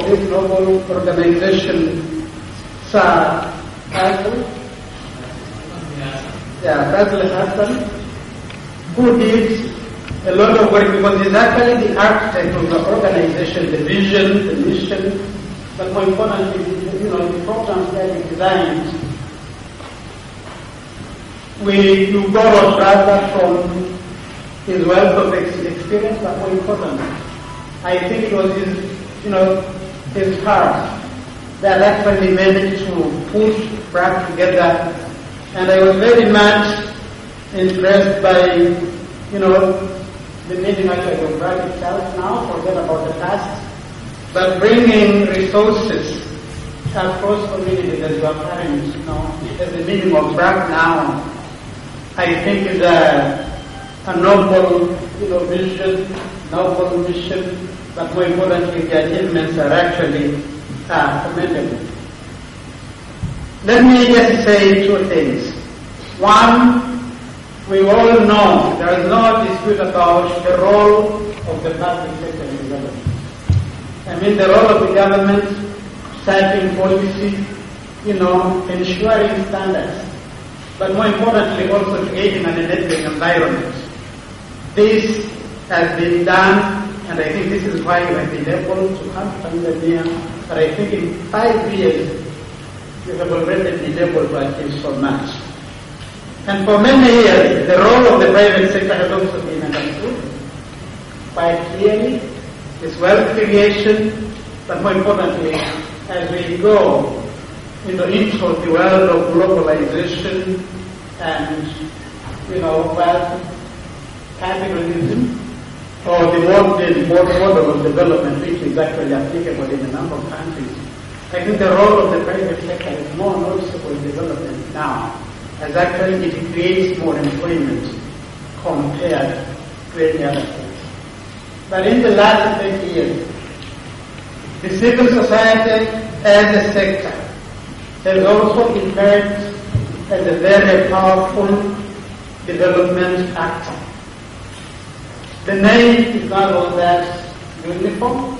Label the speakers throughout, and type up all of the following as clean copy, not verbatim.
Speaker 1: this noble organization, Sir Hassan, Fazl Hassan, who did a lot of work because he's actually the architect of the organization, the vision, the mission, but more importantly, the programs that he designed. You borrowed rather from his wealth of experience, but more importantly, I think it was his heart that actually managed to put BRAC together. And I was very much impressed by, the meaning actually of BRAC itself now, forget about the past, but bringing resources across communities as you are carrying, as the meaning of BRAC now, I think is a noble, vision, noble mission, but more importantly, the achievements are actually commendable. Let me just say two things. One, we all know there is no dispute about the role of the public sector in development. The role of the government, setting policy, ensuring standards, but more importantly also creating an enabling environment. This has been done, and I think this is why we have been able to come to Tanzania. But I think in 5 years, we have already been able to achieve so much. And for many years, the role of the private sector has also been understood quite clearly. It's wealth creation, but more importantly, as we go into the world of globalization and, wealth capitalism, or the model of development which is actually applicable in a number of countries, I think the role of the private sector is more noticeable in development now, as actually it creates more employment compared to any other place. But in the last 20 years, the civil society as a sector has also emerged as a very powerful development actor. The name is not all that uniform.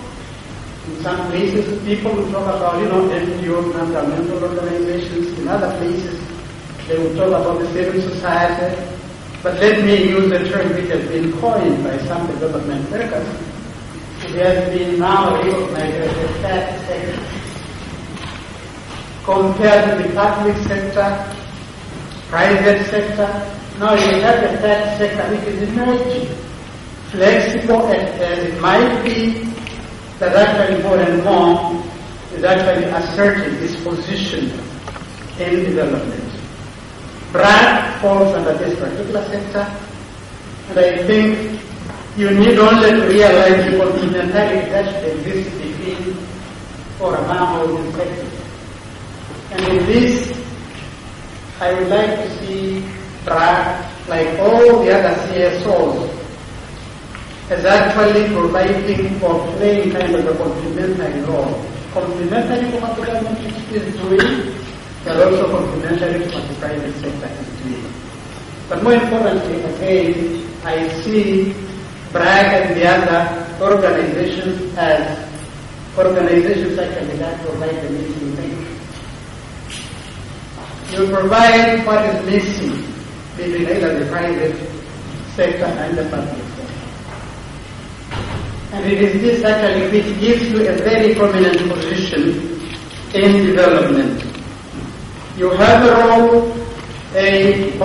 Speaker 1: In some places, people will talk about, NGOs, non-governmental organizations. In other places, they will talk about the civil society. But let me use the term which has been coined by some development workers. It has been now recognized as a third sector. Compared to the public sector, private sector, now you have a third sector which is emerging, flexible as it might be, that actually more and more is actually asserting its position in development. BRAC falls under this particular sector, and I think you need only to realize the complementarity that exists between or among all these sectors. And in this, I would like to see BRAC, like all the other CSOs, as actually providing or playing kind of a complementary role. Complementary to what the government is doing, but also complementary to what the private sector is doing. But more importantly, again, I see BRAC and the other organizations as organizations actually that provide the missing link. You provide what is missing between either the private sector and the public sector. And it is this actually which gives you a very prominent position in development. You have a role, a